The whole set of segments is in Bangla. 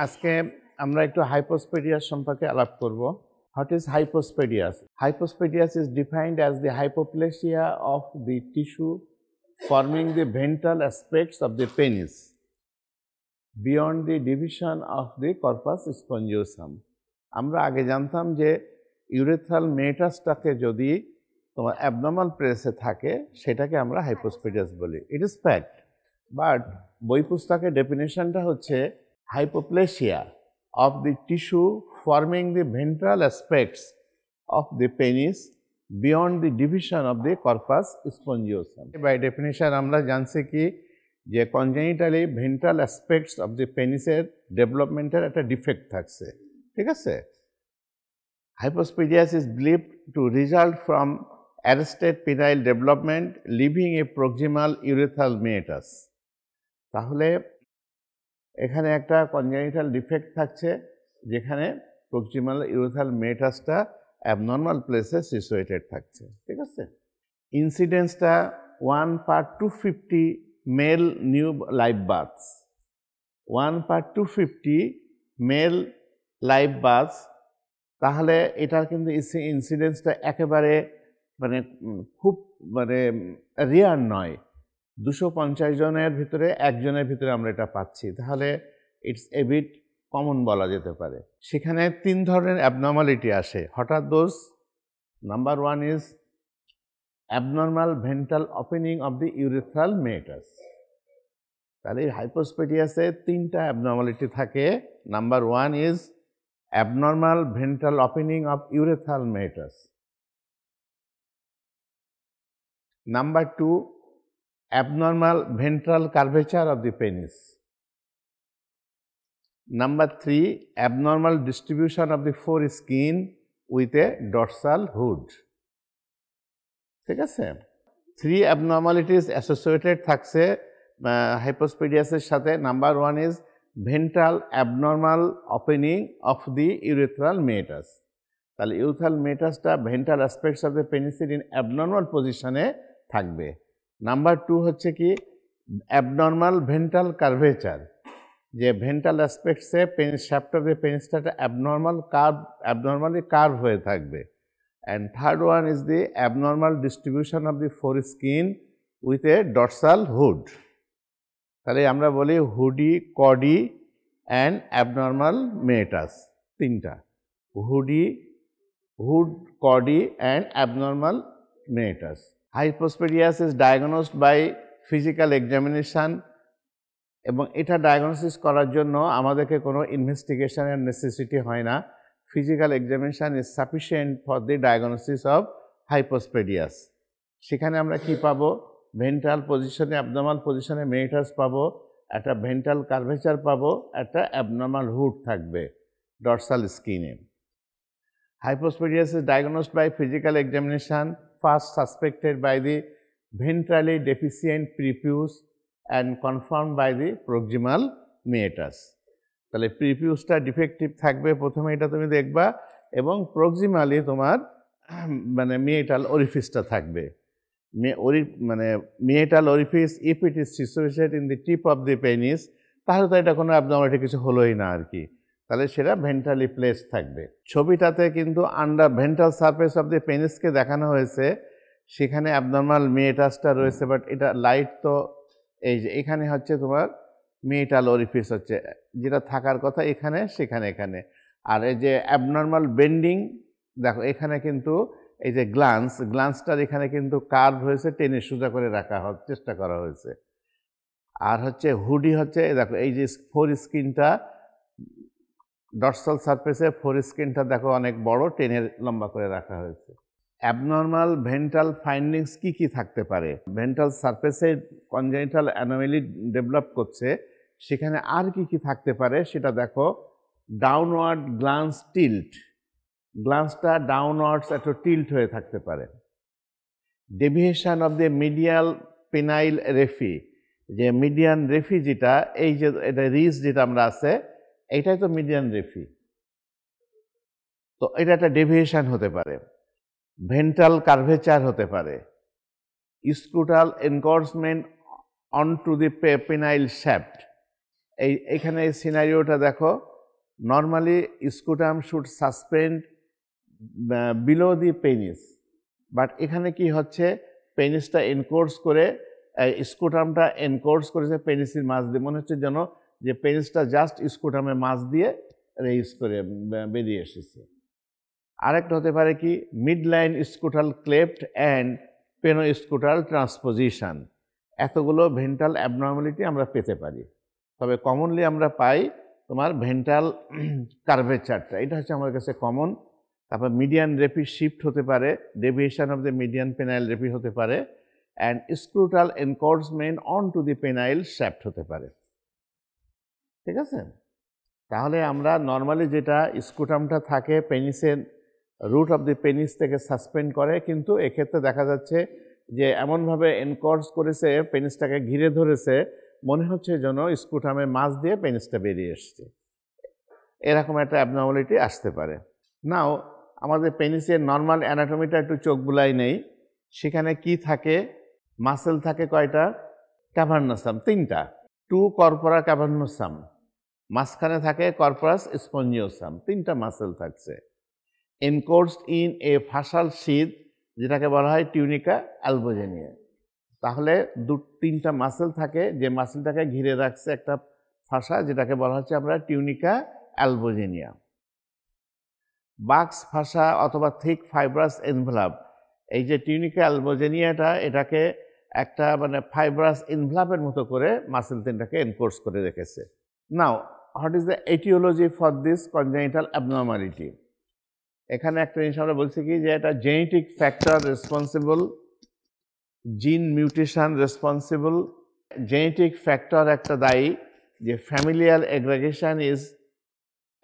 আজকে আমরা একটু হাইপোস্পেডিয়াস সম্পর্কে আলাপ করব। What is hypospadias? Hypospadias is defined as the hypoplasia of the tissue forming the ventral aspects of the penis beyond the division of the corpus spongiosum. আমরা আগে জানতাম যে ইউরেথ্রাল মেটাসটাকে যদি তোমার অ্যাবনর্মাল প্লেসে থাকে সেটাকে আমরা হাইপোস্পেডিয়াস বলি। ইট ইজ ফ্যাক্ট, বাট বই পুস্তকের ডেফিনেশনটা হচ্ছে hypoplasia of the tissue forming the ventral aspects of the penis beyond the division of the corpus spongiosum. By definition আমরা জানছি কি যে congenital ventral aspects of the penis এর ডেভেলপমেন্টের একটা ডিফেক্ট থাকছে, ঠিক আছে। Hypospadias is believed to result from arrested penile development leaving a proximal urethral meatus. তাহলে এখানে একটা কনজেনিটাল ডিফেক্ট থাকছে যেখানে প্রক্সিমাল ইউরেথ্রাল মেটাসটা অ্যাবনর্মাল প্লেসে সিচুয়েটেড থাকছে, ঠিক আছে। ইনসিডেন্সটা 1/250 male new live births, 1/250 male live births. তাহলে এটার কিন্তু ইনসিডেন্সটা একেবারে খুব রেয়ার নয়, 250 জনের ভিতরে একজনের ভিতরে আমরা এটা পাচ্ছি। তাহলে ইটস এ বিট কমন বলা যেতে পারে। সেখানে 3 ধরনের অ্যাবনর্মালিটি আসে। হঠাৎ those number 1 is abnormal ventral opening of the urethral meatus. তাহলে হাইপোস্পেডিয়াসে 3টা অ্যাবনর্মালিটি থাকে। Number 1 is abnormal ventral opening of urethral meatus. Number 2, abnormal ventral curvature of the penis. Number 3, abnormal distribution of the foreskin with a dorsal hood. ঠিক আছে, 3 abnormalities associated থাকছে হাইপোস্পেডিয়াসের সাথে। Number 1 is ventral abnormal opening of the urethral meatus. তাহলে urethral meatusটা ventral aspects of the penis in abnormal পজিশনে থাকবে। নাম্বার 2 হচ্ছে কি অ্যাবনর্মাল ভেন্ট্রাল কার্ভেচার, যে ভেন্ট্রাল অ্যাসপেক্টসে পেনিস শ্যাফট অফ দ্য পেনিসটা অ্যাবনর্মালি কার্ভ হয়ে থাকবে। And third one is the abnormal distribution of the foreskin with a dorsal hood. তাহলে আমরা বলি হুডি, কডি অ্যান্ড অ্যাবনর্মাল মেটাস। 3টা হুডি, হুড, কডি and abnormal meatus. Hypospadias is diagnosed by physical examination এবং এটা ডায়াগনোসিস করার জন্য আমাদেরকে কোনো ইনভেস্টিগেশনের নেসেসিটি হয় না। Physical examination is sufficient for the diagnosis of hypospadias. সেখানে আমরা কি পাবো? ভেন্ট্রাল পজিশনে, অ্যাবনর্মাল পজিশনে মেটাস পাবো, একটা ভেন্ট্রাল কার্ভেচার পাবো, একটা অ্যাবনর্মাল হুড থাকবে ডর্সাল স্কিনে। Hypospadias is diagnosed by physical examination, first suspected by the ventrally deficient prepuce and confirmed by the proximal meatus. তাহলে প্রিপিউসটা ডিফেক্টিভ থাকবে প্রথমে, এটা তুমি দেখবা, এবং প্রক্সিমালি তোমার মেটাল ওরিফিসটা থাকবে। Meatal orifice if it is situated in the tip of the penis, তাহলে তো এটা কোনো অ্যাবনর্মালিটি কিছু হলোই না আর কি। তাহলে সেটা ভেন্ট্রালি প্লেস থাকবে। ছবিটাতে কিন্তু under ventral surface of the পেনিসকে দেখানো হয়েছে, সেখানে অ্যাবনর্মাল মেটাসটা রয়েছে, বাট এটা লাইট তো এই যে এখানে হচ্ছে তোমার মেটাল ওরিফিস হচ্ছে, যেটা থাকার কথা এখানে, সেখানে এখানে। আর এই যে অ্যাবনর্মাল বেন্ডিং দেখো, এখানে কিন্তু এই যে গ্লান্সটার এখানে কিন্তু কার্ভ হয়েছে, টেনে সোজা করে রাখা চেষ্টা করা হয়েছে। আর হচ্ছে হুডি হচ্ছে দেখো, এই যে ফোর স্কিনটা ডর্সাল সারফেসে ফোরস্কিনটা দেখো অনেক বড়, টেনে লম্বা করে রাখা হয়েছে। অ্যাবনর্মাল ভেন্ট্রাল ফাইন্ডিংস কি থাকতে পারে? ভেন্ট্রাল সারফেসে কনজেনিটাল অ্যানোমালি ডেভেলপ করছে, সেখানে আর কি থাকতে পারে সেটা দেখো। ডাউনওয়ার্ড গ্লান্স টিল্ট, গ্লান্সটা ডাউনওয়ার্ডস একটু টিল্ট হয়ে থাকতে পারে। Deviation of the medial penile raphe, যে মিডিয়ান রেফি যেটা, এই যে এটা রিজ যেটা আমরা আছে, এইটাই তো মিডিয়ান রেফি, তো এটা একটা ডেভিয়েশন হতে পারে। ভেন্ট্রাল কার্ভেচার হতে পারে। Scrotal encroachment on to the penile shaft, এইখানে এই সিনারিওটা দেখো, normally scrotum should suspend below the penis, but এখানে কি হচ্ছে, পেনিসটা এনকোর্স করে স্কুটামটা এনকোর্স করেছে পেনিসের মাছ দিয়ে, মনে হচ্ছে যেন যে পেনিসটা জাস্ট স্কুটামের মাছ দিয়ে রেইজ করে বেরিয়ে এসেছে। আরেকটা হতে পারে কি midline scrotal cleft and penoscrotal transposition, এতগুলো ভেন্ট্রাল অ্যাবনর্মালিটি আমরা পেতে পারি। তবে কমনলি আমরা পাই তোমার ভেন্ট্রাল কার্ভেচারটা, এটা হচ্ছে আমার কাছে কমন। তারপর মিডিয়ান রেপি শিফট হতে পারে, deviation of the median penile raphe হতে পারে, and scrotal encroachment on to the penile shaft হতে পারে। ঠিক আছে, তাহলে আমরা নর্মালি যেটা স্কুটামটা থাকে পেনিসের রুট অফ দি পেনিস থেকে সাসপেন্ড করে, কিন্তু এক্ষেত্রে দেখা যাচ্ছে যে এমনভাবে এনকোর্স করেছে, পেনিসটাকে ঘিরে ধরেছে, মনে হচ্ছে যেন স্কুটামের মাছ দিয়ে পেনিসটা বেরিয়ে এসছে। এরকম একটা অ্যাবনর্মালিটি আসতে পারে। নাও আমাদের পেনিসের নর্মাল অ্যানাটমিটা একটু চোখ বুলাই নেই, সেখানে কি থাকে, মাসেল থাকে কয়টা, ক্যাভার্নাসাম 3টা, 2 কর্পোরা ক্যাভার্নোসাম, মাঝখানে থাকে কর্পোরাস স্পঞ্জিওসাম, 3টা মাসেল থাকছে, এনকোর্সড ইন এ ফাসাল শীথ যেটাকে বলা হয় টিউনিকা অ্যালবোজেনিয়া। তাহলে 3টা মাসেল থাকে, যে মাসেলটাকে ঘিরে রাখছে একটা ফাসা, যেটাকে বলা হচ্ছে আমরা টিউনিকা অ্যালবোজেনিয়া। বাক্স ফাসা অথবা থিক ফাইব্রাস এনভেলাপ, এই যে টিউনিকা অ্যালবোজেনিয়াটা, এটাকে একটা মানে ফাইব্রাস এনভেলাপের মতো করে মাসেল 3টাকে এনকোর্স করে রেখেছে। Now what is the aetiology for this congenital abnormality? এখানে একটা জিনিস আমরা বলছি কি, যে এটা genetic factor responsible, gene mutation responsible, genetic factor একটা দায়ী, যে familial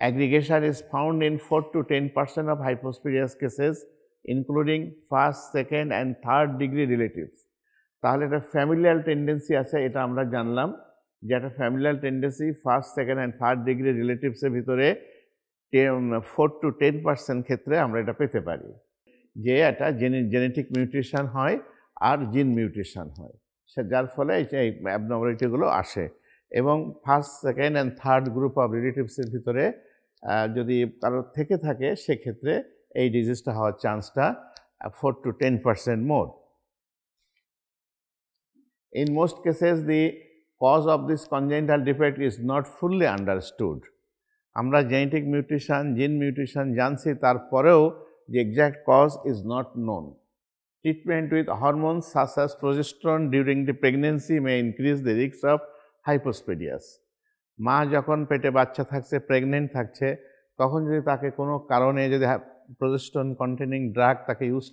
aggregation is found in 4 to 10% of hypospadias cases, including first, second and third degree relatives. তাহলে এটা ফ্যামিলিয়াল টেন্ডেন্সি আছে, এটা আমরা জানলাম যে একটা familial tendency first, second and third degree রিলেটিভসের ভিতরে 4 to 10% ক্ষেত্রে আমরা এটা পেতে পারি, যে একটা জেনেটিক মিউটেশন হয় আর জিন মিউটেশন হয়, যার ফলে এই অ্যাবনর্মালিটিগুলো আসে। এবং first, second and third group of রিলেটিভসের ভিতরে যদি কারোর থেকে থাকে, সেক্ষেত্রে এই ডিজিজটা হওয়ার চান্সটা 4 to 10% more. In most cases, the cause of this congenital defect is not fully understood. আমরা জেনেটিক মিউটেশন, জিন মিউটেশন জানছি, তারপরেও the exact cause is not known. Treatment with hormones such as progesterone during the pregnancy may increase the risk of hypospadias. মা যখন পেটে বাচ্চা থাকছে, প্রেগনেন্ট থাকছে, তখন যদি তাকে কোনো কারণে যদি প্রজেস্টেরন কন্টেনিং ড্রাগ তাকে ইউজ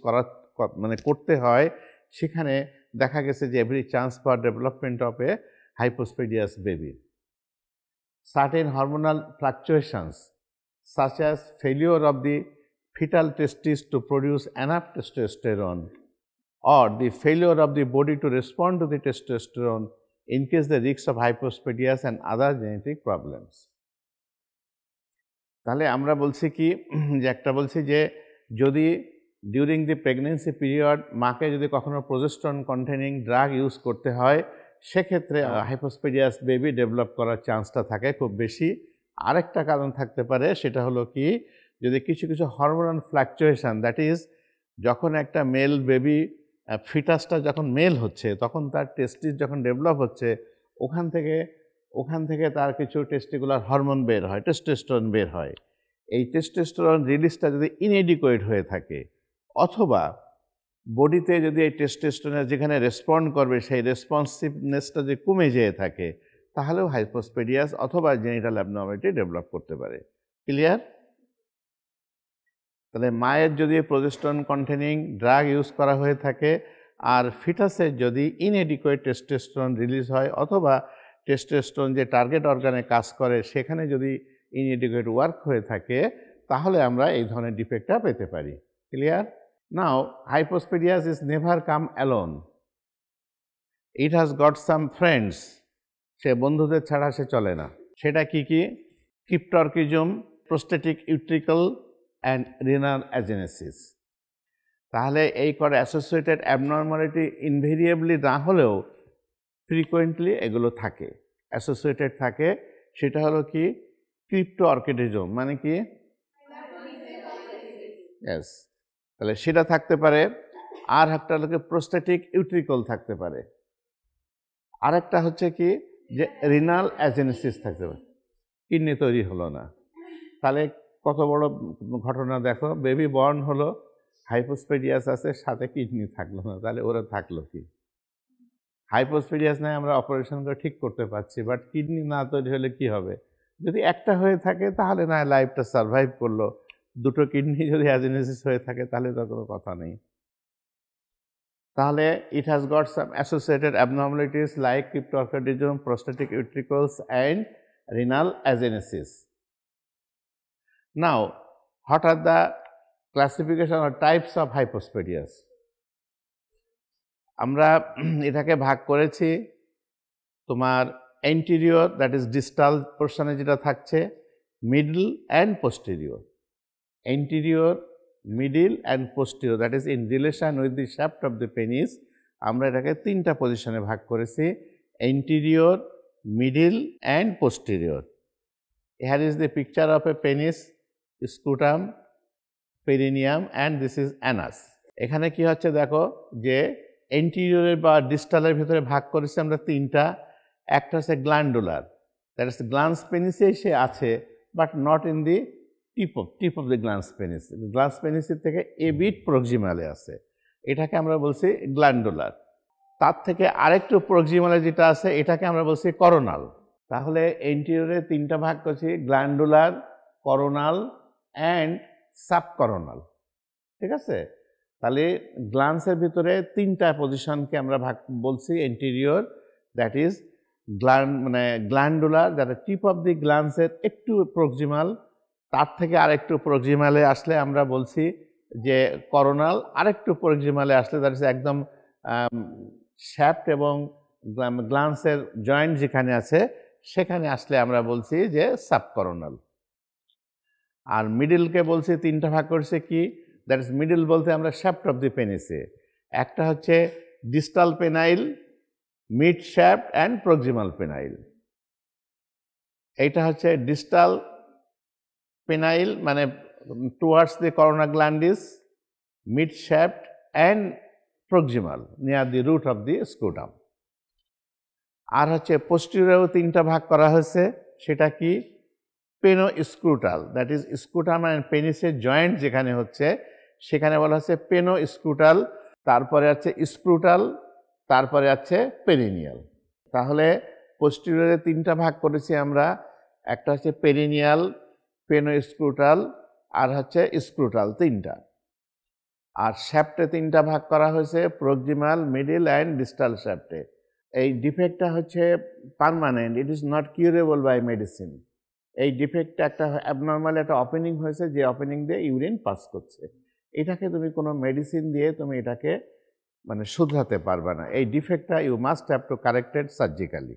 করতে হয়, সেখানে দেখা গেছে যে every chance for development of A hypospadias baby. Certain hormonal fluctuations such as failure of the fetal testes to produce enough testosterone or the failure of the body to respond to the testosterone increase the risk of hypospadias and other genetic problems. তাহলে আমরা বলছি কি, যে একটা বলছি যে যদি ডিউরিং দি প্রেগনেন্সি পিরিয়ড মাকে যদি কখনো প্রজেস্টেরন কন্টেনিং ড্রাগ ইউজ করতে হয়, সেক্ষেত্রে হাইপোস্পেডিয়াস বেবি ডেভেলপ করার চান্সটা থাকে খুব বেশি। আরেকটা কারণ থাকতে পারে, সেটা হলো কি, যদি কিছু কিছু হরমোনাল ফ্ল্যাকচুয়েশন, দ্যাট ইজ যখন একটা মেল বেবি ফিটাসটা যখন মেল হচ্ছে, তখন তার টেস্টিস যখন ডেভেলপ হচ্ছে, ওখান থেকে তার কিছু টেস্টিকুলার হরমোন বের হয়, টেস্টোস্টেরন বের হয়। এই টেস্টোস্টেরন রিলিজটা যদি ইনএডিকুয়েট হয়ে থাকে, অথবা বডিতে যদি এই টেস্টোস্টেরনের যেখানে রেসপন্ড করবে সেই রেসপন্সিভনেসটা যদি কমে যেয়ে থাকে, তাহলেও হাইপোস্পেডিয়াস অথবা জেনিটাল অ্যাবনর্মালিটি ডেভেলপ করতে পারে। ক্লিয়ার? তাহলে মায়ের যদি প্রজেস্টেরন কন্টেনিং ড্রাগ ইউজ করা হয়ে থাকে, আর ফিটাসের যদি ইনএডিকুয়েট টেস্টোস্টেরন রিলিজ হয়, অথবা টেস্টোস্টেরন যে টার্গেট অর্গানে কাজ করে সেখানে যদি ইনএডিকুয়েট ওয়ার্ক হয়ে থাকে, তাহলে আমরা এই ধরনের ডিফেক্টটা পেতে পারি। Clear? Now hypospadias is never come alone. It has got some friends. সে বন্ধুদের ছাড়া সে চলে না। সেটা কি কি? Cryptorchidism, prostatic utricle and renal agenesis. তাহলে এই করে অ্যাসোসিয়েটেড অ্যাবনর্মালিটি ইনভেরিয়েবলি না হলেও ফ্রিকোয়েন্টলি এগুলো থাকে, অ্যাসোসিয়েটেড থাকে। সেটা হলো কি, ক্রিপ্টোঅর্কিডিজম মানে কি? ইয়েস, তাহলে সেটা থাকতে পারে। আর একটা হলো প্রোস্টেটিক ইউট্রিকল থাকতে পারে। আরেকটা হচ্ছে কি যে রিনাল অ্যাজেনেসিস থাকতে পারে, কিডনি তৈরি হলো না। তাহলে কত বড় ঘটনা দেখো, বেবি বর্ন হলো, হাইপোস্পেডিয়াস আছে, সাথে কিডনি থাকলো না, তাহলে ওরা থাকলো কি? হাইপোস্পেডিয়াস নাই আমরা অপারেশন করে ঠিক করতে পারছি, বাট কিডনি না তৈরি হলে কি হবে? যদি একটা হয়ে থাকে তাহলে না লাইফটা সারভাইভ করলো, দুটো কিডনি যদি অ্যাজেনেসিস হয়ে থাকে তাহলে তো কোনো কথা নেই। তাহলে it has got some associated abnormalities like cryptorchidism, prostatic utricles and renal agenesis. Now, what are the classification or types of hypospadias? আমরা এটাকে ভাগ করেছি তোমার anterior, that is distal পোর্শনে যেটা থাকছে, middle and posterior. Anterior, middle and posterior, that is in relation with the shaft of the penis. আমরা এটাকে তিনটা পজিশনে ভাগ করেছি, anterior, middle and posterior. Here is the picture of a penis, scrotum, perineum and this is anus. এখানে কি হচ্ছে দেখো যে anterior বা ডিস্টালের ভিতরে ভাগ করেছি আমরা তিনটা। একটা হচ্ছে গ্ল্যান্ডুলার, দ্যাট ইজ গ্ল্যান্স পেনিসে এসে আছে but not in the tip of the glans penis. Glans পেনিসের থেকে এ বিট প্রক্সিমালে আছে, এটাকে আমরা বলছি গ্ল্যান্ডুলার। তার থেকে আরেকটু প্রক্সিমালে যেটা আছে এটাকে আমরা বলছি করোনাল। তাহলে এন্টিরিয়রে তিনটা ভাগ করছি, গ্ল্যান্ডুলার, করোনাল অ্যান্ড সাবকরোনাল। ঠিক আছে, তাহলে গ্ল্যান্সের ভিতরে তিনটা পজিশনকে আমরা ভাগ বলছি এন্টিরিয়র, দ্যাট ইজ গ্ল্যান্ডুলার, যেটা টিপ অফ দি গ্ল্যান্সের একটু প্রক্সিমাল, তার থেকে আরেকটু প্রক্সিমালে আসলে আমরা বলছি যে করোনাল, আরেকটু প্রক্সিমালে আসলে দ্যাট ইজ একদম শ্যাফট এবং গ্ল্যান্সের জয়েন্ট যেখানে আছে সেখানে আসলে আমরা বলছি যে সাবকরোনাল। আর মিডলকে বলছি তিনটা ভাগ করছে কি, দ্যাট ইজ মিডল বলতে আমরা শ্যাফট অফ দি পেনিসে, একটা হচ্ছে distal penile, mid shaft and proximal penile. এইটা হচ্ছে ডিস্টাল পেনাইল মানে towards the corona glandis, mid shaft and proximal near the root of the scrotum. আর হচ্ছে পোস্টেরিয়রেও তিনটা ভাগ করা হয়েছে, সেটা কি penoscrotal, that is scrotum and পেনিসের জয়েন্ট যেখানে হচ্ছে সেখানে বলা হচ্ছে পেনো স্ক্রুটাল, তারপরে আছে স্ক্রুটাল, তারপরে আছে পেরিনিয়াল। তাহলে পোস্টেরিয়রে তিনটা ভাগ করেছি আমরা, একটা হচ্ছে পেরিনিয়াল, পেনো স্ক্রুটাল আর হচ্ছে স্ক্রুটাল তিনটা। আর শ্যাফটে তিনটা ভাগ করা হয়েছে, প্রক্সিমাল, মিডল অ্যান্ড ডিস্টাল শ্যাফটে। এই ডিফেক্টটা হচ্ছে permanent, it is not curable by medicine. এই ডিফেক্টটা একটা অ্যাবনর্মাল একটা ওপেনিং হয়েছে, যে ওপেনিং দিয়ে ইউরিন পাস করছে, এটাকে তুমি কোনো মেডিসিন দিয়ে তুমি এটাকে মানে শুধরাতে পারবে না। এই ডিফেক্টটা you must have to corrected surgically.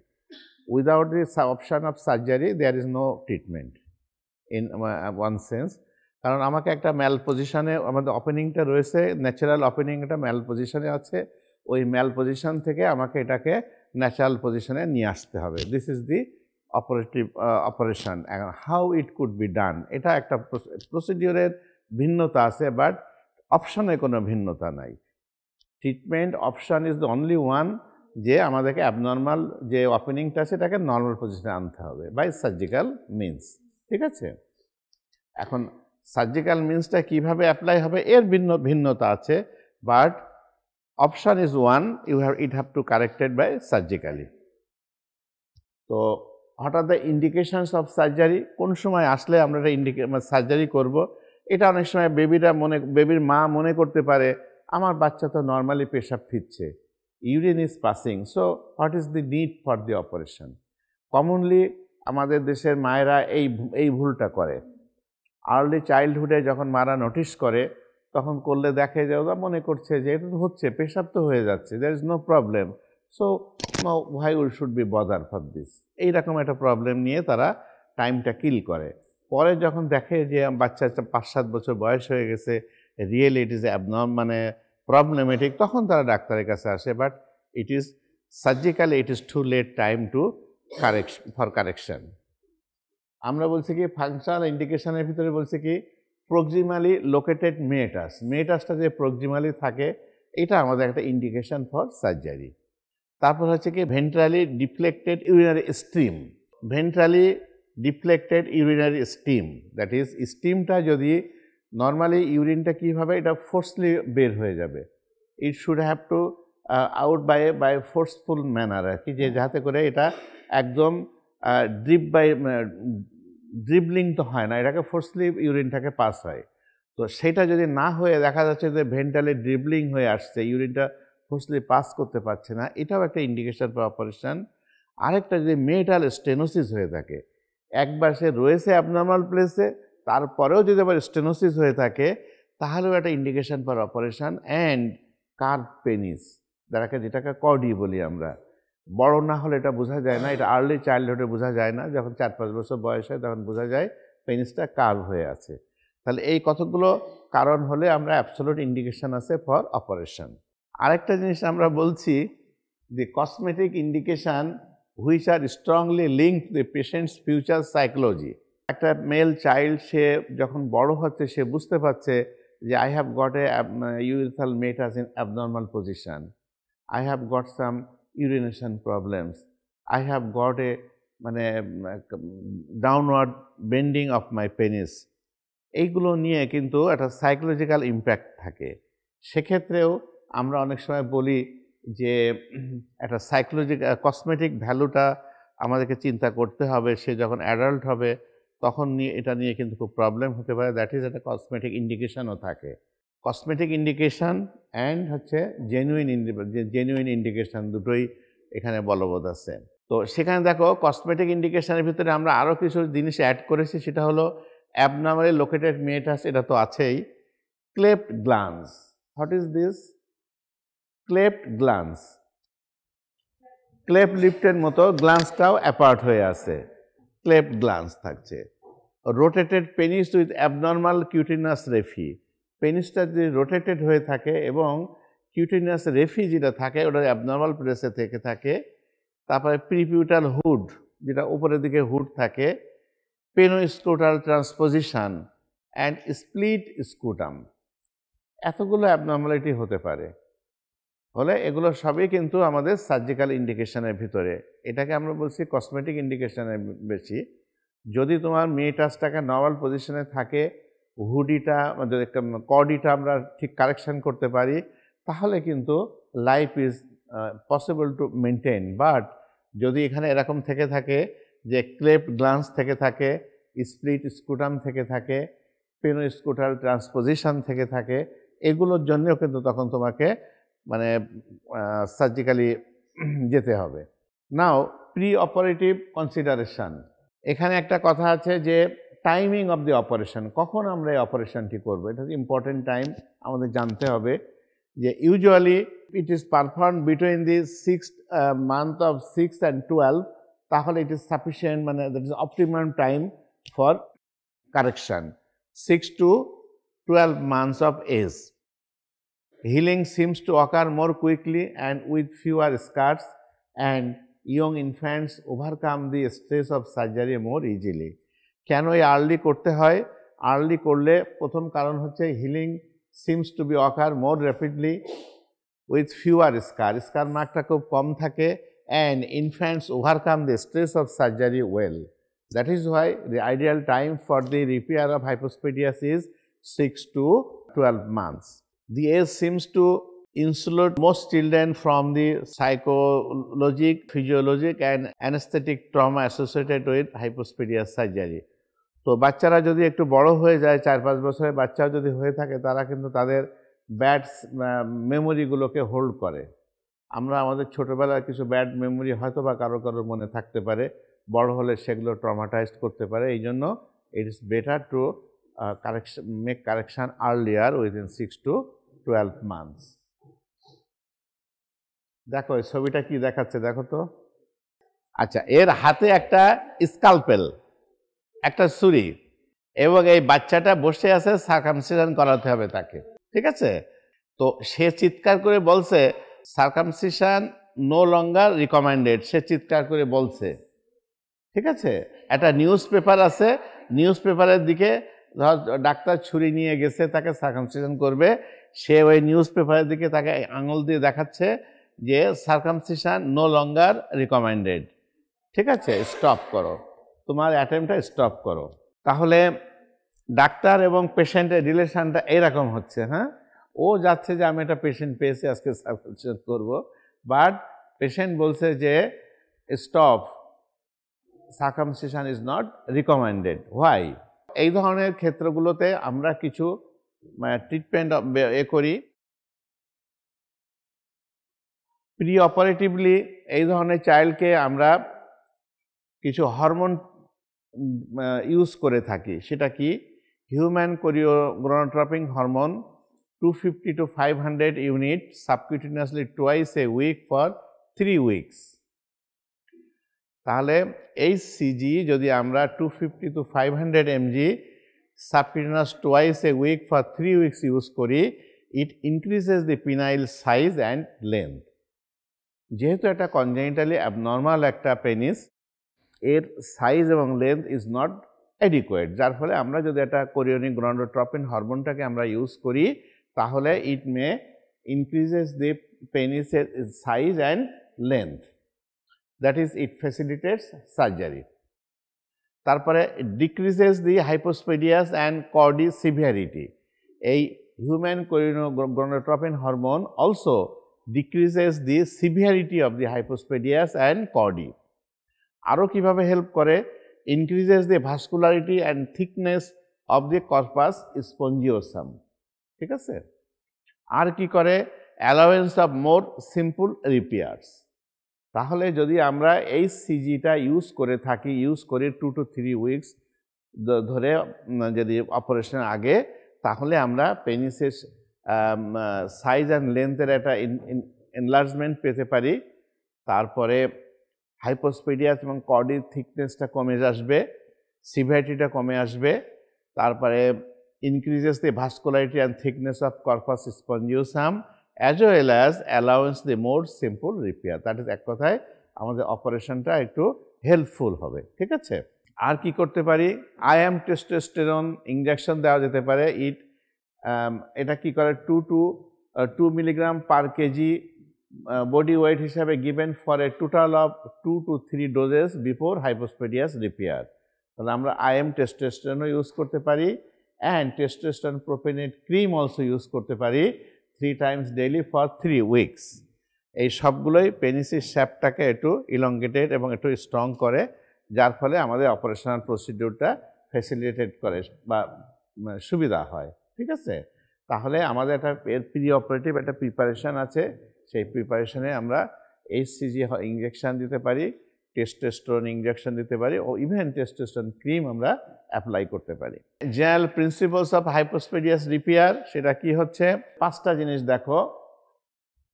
Without the option of surgery there is no treatment in one sense. কারণ আমাকে একটা ম্যাল পজিশনে, আমাদের ওপেনিংটা রয়েছে ন্যাচারাল ওপেনিং, একটা ম্যাল পজিশনে আছে, ওই ম্যাল পজিশন থেকে আমাকে এটাকে ন্যাচারাল পজিশনে নিয়ে আসতে হবে। This is the operation. How it could be done, এটা একটা প্রসিডিওরের ভিন্নতা আছে, বাট অপশনে কোনো ভিন্নতা নাই। Treatment option is the only one, যে আমাদেরকে অ্যাবনর্মাল যে ওপেনিংটা আছে এটাকে নর্মাল পজিশনে আনতে হবে বাই সার্জিক্যাল মিনস। ঠিক আছে, এখন সার্জিক্যাল মিনসটা কীভাবে অ্যাপ্লাই হবে এর ভিন্নতা আছে, but option is one, it have to corrected by surgically. তো what are the indications of surgery, কোন সময় আসলে আমরা এটা সার্জারি করব, এটা অনেক সময় বেবির মা মনে করতে পারে আমার বাচ্চা তো নর্মালি পেশাব ফিরছে, urine is passing, so what is the need for the operation. Commonly আমাদের দেশের মায়েরা এই ভুলটা করে। আর্লি চাইল্ডহুডে যখন মারা নোটিস করে তখন করলে দেখে যে ওরা মনে করছে যে এটা তো হচ্ছে, পেশাব তো হয়ে যাচ্ছে, there is no problem, so why we should be bother for this, এইরকম একটা প্রবলেম নিয়ে তারা টাইমটা কিল করে। পরে যখন দেখে যে বাচ্চা 5-7 বছর বয়স হয়ে গেছে, রিয়েলি ইট ইজ মানে প্রবলেমেটিক, তখন তারা ডাক্তারের কাছে আসে, but it is surgically it is too late time to correction. আমরা বলছি কি ফাংশনাল ইন্ডিকেশনের ভিতরে বলছি কি প্রক্সিমালি লোকেটেড মেটাসটা যে প্রক্সিমালি থাকে এটা আমাদের একটা ইন্ডিকেশন ফর সার্জারি। তারপর হচ্ছে কি ventrally deflected urinary stream, ventrally deflected urinary steam, that is স্টিমটা যদি নর্মালি ইউরিনটা কী হবে, এটা ফোর্সলি বের হয়ে যাবে, it should have to out by forceful manner আর কি, যে যাতে করে এটা একদম ড্রিবলিং তো হয় না, এটাকে ফোর্সলি ইউরিনটাকে পাস হয়। তো সেটা যদি না হয়ে দেখা যাচ্ছে যে ভেন্ট্রালি ড্রিবলিং হয়ে আসছে, ইউরিনটা ফোর্সলি পাস করতে পারছে না, এটাও একটা ইন্ডিকেশন ফর অপারেশন। আরেকটা যদি মেটাল স্টেনোসিস হয়ে থাকে, একবার সে রয়েছে অ্যাবনর্মাল প্লেসে, তারপরেও যদি আবার স্টেনোসিস হয়ে থাকে, তাহলেও একটা indication for operation. And curve penis, যেটাকে কর্ডি বলি আমরা, বড় না হলে এটা বোঝা যায় না, এটা আর্লি চাইল্ডহুডে বোঝা যায় না, যখন 4-5 বছর বয়স হয় তখন বোঝা যায় পেনিসটা কার্ভ হয়ে আছে। তাহলে এই কতগুলো কারণ হলে আমরা অ্যাবসলিউট ইন্ডিকেশন আছে ফর অপারেশন। আরেকটা জিনিস আমরা বলছি যে cosmetic indication which are strongly linked to the patient's future psychology. একটা মেল চাইল্ড সে যখন বড় হচ্ছে সে বুঝতে পারছে যে I have got a urethral meatus in abnormal position, I have got some urination problems, I have got a downward bending of my penis, এইগুলো নিয়ে কিন্তু একটা সাইকোলজিক্যাল ইম্প্যাক্ট থাকে। সেক্ষেত্রেও আমরা অনেক সময় বলি যে একটা কসমেটিক ভ্যালুটা আমাদেরকে চিন্তা করতে হবে, সে যখন অ্যাডাল্ট হবে তখন এটা নিয়ে কিন্তু খুব প্রবলেম হতে পারে, দ্যাট ইজ একটা কসমেটিক ইন্ডিকেশনও থাকে। কসমেটিক ইন্ডিকেশন অ্যান্ড হচ্ছে জেনুইন ইন্ডিকেশন দুটোই এখানে বলবৎ আছে। তো সেখানে দেখো কসমেটিক ইন্ডিকেশনের ভিতরে আমরা আরও কিছু জিনিস অ্যাড করেছি, সেটা হলো অ্যাবনর্মালি লোকেটেড মেটাস, এটা তো আছেই। Cleft glance, what is this? Cleft glance, cleft লিফটের মতো গ্ল্যান্সটাও অ্যাপার্ট হয়ে আছে, ক্লেফট গ্ল্যান্স থাকছে। রোটেটেড পেনিস উইথ অ্যাবনর্মাল কিউটিনাস রেফি, পেনিসটা যদি রোটেটেড হয়ে থাকে এবং কিউটিনাস রেফি যেটা থাকে ওটা অ্যাবনর্মাল প্লেসে থেকে থাকে। তারপরে প্রিপিউটাল হুড, যেটা উপরের দিকে হুড থাকে, পেনোস্ক্রোটাল ট্রান্সপোজিশন অ্যান্ড স্প্লিট স্ক্রুটাম, এতগুলো অ্যাবনর্মালিটি হতে পারে। হলে এগুলো সবই কিন্তু আমাদের সার্জিক্যাল ইন্ডিকেশনের ভিতরে, এটাকে আমরা বলছি কসমেটিক ইন্ডিকেশনের বেশি। যদি তোমার মেটাসটাকে নর্মাল পজিশনে থাকে, হুডিটা কর্ডিটা আমরা ঠিক কারেকশন করতে পারি, তাহলে কিন্তু life is possible to maintain. But যদি এখানে এরকম থেকে থাকে যে ক্লেফট গ্ল্যান্স থেকে থাকে, স্প্লিট স্ক্রুটাম থেকে থাকে, পেনোস্ক্রোটাল ট্রান্সপোজিশন থেকে থাকে, এগুলোর জন্যও কিন্তু তখন তোমাকে সার্জিক্যালি যেতে হবে। নাও প্রি অপারেটিভ কনসিডারেশন, এখানে একটা কথা আছে যে টাইমিং অফ দি অপারেশন, কখন আমরা এই অপারেশনটি করবো, এটা ইম্পর্টেন্ট টাইম আমাদের জানতে হবে। যে usually it is perform between the 6th month of 6 and 12, তাহলে it is sufficient, that is optimum time for correction, 6 to 12 months of age. Healing seems to occur more quickly and with fewer scars, and young infants overcome the stress of surgery more easily. কেন এই আর্লি করতে হয়? আর্লি করলে প্রথম কারণ হচ্ছে healing seems to be occur more rapidly with fewer scar মার্কটা খুব কম থাকে, and infants overcome the stress of surgery well. That is why the ideal time for the repair of hypospadias is 6 to 12 months. The age seems to insulate most children from the psychologic, physiologic and anesthetic trauma associated with hypospadias surgery. তো বাচ্চারা যদি একটু বড় হয়ে যায়, 4-5 বছরের বাচ্চাও যদি হয়ে থাকে, তারা কিন্তু তাদের ব্যাড মেমোরিগুলোকে হোল্ড করে। আমরা আমাদের ছোটোবেলার কিছু ব্যাড মেমোরি হয়তো বা কারোর মনে থাকতে পারে, বড় হলে সেগুলো ট্রমাটাইজড করতে পারে। এই জন্য it is better to make correction earlier within 6 to 12 months. দেখো এই ছবিটা কি দেখাচ্ছে দেখো তো। আচ্ছা, এর হাতে একটা স্কালপেল, একটা ছুরি, এবং এই বাচ্চাটা বসে আছে, সার্কামসিশন করাতে হবে তাকে, ঠিক আছে? তো সে চিৎকার করে বলছে সার্কামসিশন নো লঙ্গার রিকমেন্ডেড, সে চিৎকার করে বলছে, ঠিক আছে? একটা নিউজ পেপার আছে, নিউজ পেপারের দিকে ধর ডাক্তার ছুরি নিয়ে গেছে, তাকে সার্কামসিশন করবে, সে ওই নিউজ পেপারের দিকে তাকে আঙুল দিয়ে দেখাচ্ছে যে সার্কামসিশন নো লঙ্গার রিকমেন্ডেড। ঠিক আছে, স্টপ করো, তোমার অ্যাটেম্পটা স্টপ করো। তাহলে ডাক্তার এবং পেশেন্টের রিলেশনটা এরকম হচ্ছে, হ্যাঁ, ও যাচ্ছে যে আমি একটা পেশেন্ট পেয়েছি, আজকে সার্কামসিশন করবো, বাট পেশেন্ট বলছে যে stop, circumcision is not recommended. Why? এই ধরনের ক্ষেত্রগুলোতে আমরা কিছু ট্রিটমেন্ট করি। প্রি অপারেটিভলি এই ধরনের চাইল্ডকে আমরা কিছু হরমোন ইউজ করে থাকি। সেটা কি? Human choriogonadotropin hormone 250 to 500 unit subcutaneously twice a week for 3 weeks. তাহলে এই সিজি যদি আমরা 250 to 500 mg subcutaneous twice a week for 3 weeks use করি, it increases the penile size and length. যেহেতু এটা কনজেনিটালি অ্যাবনর্মাল একটা পেনিস, এর সাইজ এবং লেন্থ ইজ নট অ্যাডিকুয়েট, যার ফলে আমরা যদি একটা কোরিওনিক গোনাডোট্রপিন হরমোনটাকে আমরা ইউজ করি, তাহলে ইট মে ইনক্রিজেস দি পেনিসের size and length, that is it facilitates surgery. তারপরে decreases the hypospadias and chordee severity. এই human choriogonadotropin hormone also decreases the severity of the hypospadias and chordee. আরও কীভাবে হেল্প করে? Increases the vascularity and thickness of the corpus spongiosum. ঠিক আছে? আর কি করে? Allowance of more simple repairs. তাহলে যদি আমরা এই সিজিটা ইউজ করে থাকি, ইউজ করি 2 to 3 উইকস ধরে যদি অপারেশনের আগে, তাহলে আমরা পেনিসের সাইজ অ্যান্ড লেন্থের একটা এনলার্জমেন্ট পেতে পারি। তারপরে হাইপোস্পেডিয়াস এবং কর্ডির থিকনেসটা কমে আসবে, সিভিয়ারিটিটা কমে আসবে। তারপরে increases the vascularity and thickness of corpus spongiosum as well as allowance the more simple repair. That is এক কথায় আমাদের অপারেশনটা একটু হেল্পফুল হবে। ঠিক আছে? আর কি করতে পারি? আইএম টেস্টোস্টেরন ইঞ্জেকশন দেওয়া যেতে পারে। এটা কি করে? 2 milligram per KG body weight হিসাবে given for a total of 2 to 3 doses before hypospadias repair. তাহলে আমরা আইএম টেস্টোস্টেরনও ইউজ করতে পারি, and testosterone propionate cream also use করতে পারি 3 times ডেইলি ফর 3 উইকস। এই সবগুলোই পেনিসের শ্যাপটাকে একটু ইলঙ্গেটেড এবং একটু স্ট্রং করে, যার ফলে আমাদের অপারেশনাল প্রসিডিউরটা ফ্যাসিলিটেট করে বা সুবিধা হয়। ঠিক আছে? তাহলে আমাদের একটা এর প্রি অপারেটিভ একটা প্রিপারেশান আছে, সেই প্রিপারেশনে আমরা এইচসিজি ইঞ্জেকশান দিতে পারি, টেস্টোস্টেরন ইঞ্জেকশন দিতে পারি, ও ইভেন টেস্টোস্টেরন ক্রিম আমরা অ্যাপ্লাই করতে পারি। General principles of hypospadias repair সেটা কি হচ্ছে? 5টা জিনিস দেখো: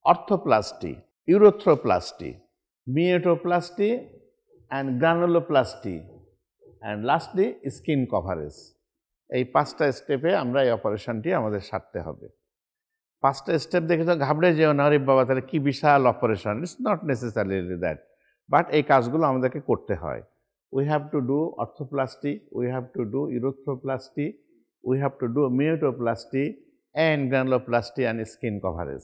orthoplasty, urethroplasty, meatoplasty and glanuloplasty, and lastly skin coverage. এই 5টা স্টেপে আমরা এই অপারেশনটি আমাদের সারতে হবে। 5টা স্টেপ দেখে তো ঘাবড়ে যেও না, আরে বাবা তাহলে কি বিশাল operation. It's not necessarily that, but এই কাজগুলো আমাদেরকে করতে হয়। We have to do orthoplasty, we have to do urethroplasty, we have to do meatoplasty and glanuloplasty and skin coverage.